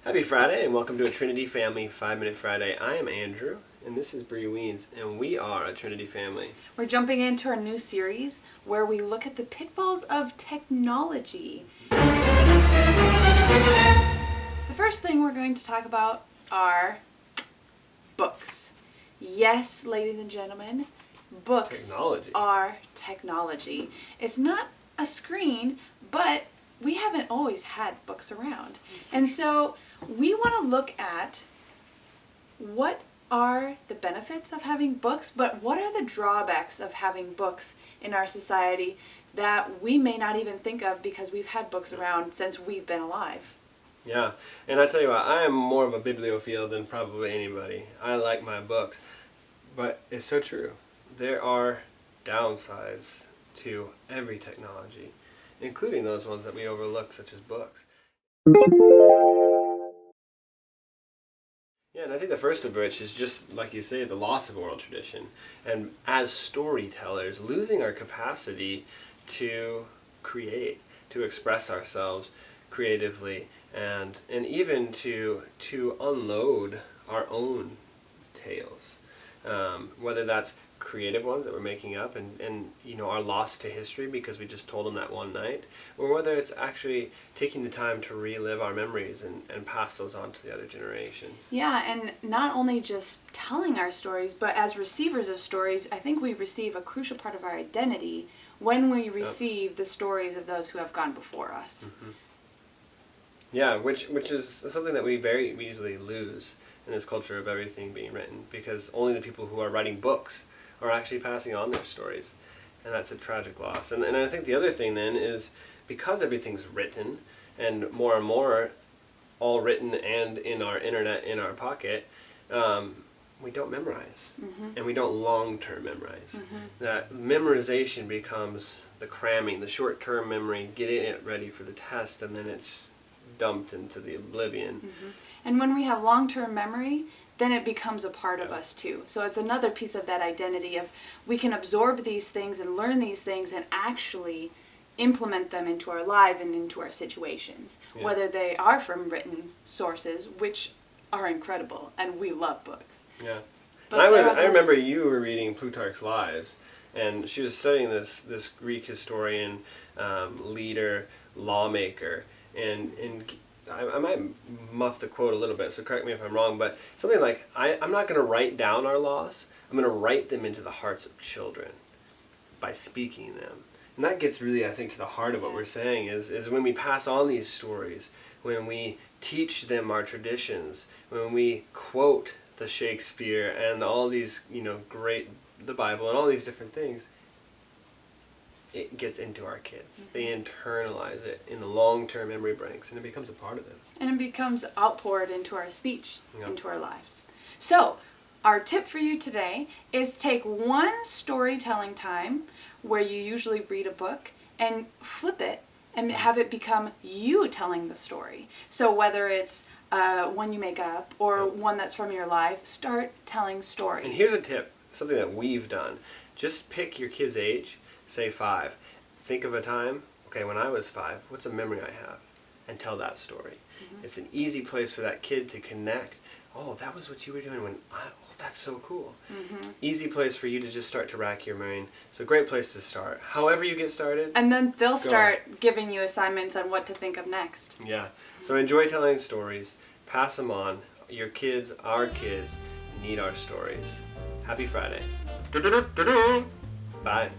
Happy Friday and welcome to a Trinity Family 5-Minute Friday. I am Andrew and this is Bree Weens and we are a Trinity family. We're jumping into our new series where we look at the pitfalls of technology. The first thing we're going to talk about are books. Yes, ladies and gentlemen, books are technology. It's not a screen, but we haven't always had books around. And so we want to look at what are the benefits of having books, but what are the drawbacks of having books in our society that we may not even think of because we've had books around since we've been alive. Yeah, and I tell you what, I am more of a bibliophile than probably anybody. I like my books, but it's so true. There are downsides to every technology, including those ones that we overlook, such as books. Yeah, and I think the first of which is just, like you say, the loss of oral tradition. And as storytellers, losing our capacity to create, to express ourselves creatively, and even to unload our own tales. Whether that's creative ones that we're making up and are lost to history because we just told them that one night, or whether it's actually taking the time to relive our memories and pass those on to the other generations. Yeah, and not only just telling our stories, but as receivers of stories, I think we receive a crucial part of our identity when we receive the stories of those who have gone before us. Mm-hmm. Yeah, which is something that we very easily lose in this culture of everything being written, because only the people who are writing books are actually passing on their stories, and that's a tragic loss. And I think the other thing then is, because everything's written, and more all written and in our internet, in our pocket, we don't memorize, and we don't long-term memorize. That memorization becomes the cramming, the short-term memory, getting it ready for the test, and then it's dumped into the oblivion. And when we have long-term memory, then it becomes a part of us too. So it's another piece of that identity of we can absorb these things and learn these things and actually implement them into our life and into our situations, whether they are from written sources, which are incredible, and we love books. Yeah. But I remember you were reading Plutarch's Lives, and she was studying this Greek historian, leader, lawmaker, and I might muff the quote a little bit, so correct me if I'm wrong, but something like, I'm not going to write down our laws, I'm going to write them into the hearts of children by speaking them. And that gets really, I think, to the heart of what we're saying, is when we pass on these stories, when we teach them our traditions, when we quote the Shakespeare and all these, the Bible and all these different things, it gets into our kids. They internalize it in the long-term memory banks, and it becomes a part of them. And it becomes outpoured into our speech, into our lives. So, our tip for you today is take one storytelling time where you usually read a book and flip it and have it become you telling the story. So whether it's one you make up or one that's from your life, start telling stories. And here's a tip, something that we've done. Just pick your kid's age. Say 5. Think of a time, okay, when I was 5, what's a memory I have? And tell that story. It's an easy place for that kid to connect. Oh, that was what you were doing when that's so cool. Easy place for you to just start to rack your brain. It's a great place to start. However you get started. And then they'll start giving you assignments on what to think of next. Yeah. So enjoy telling stories. Pass them on. Your kids, our kids, need our stories. Happy Friday. Bye.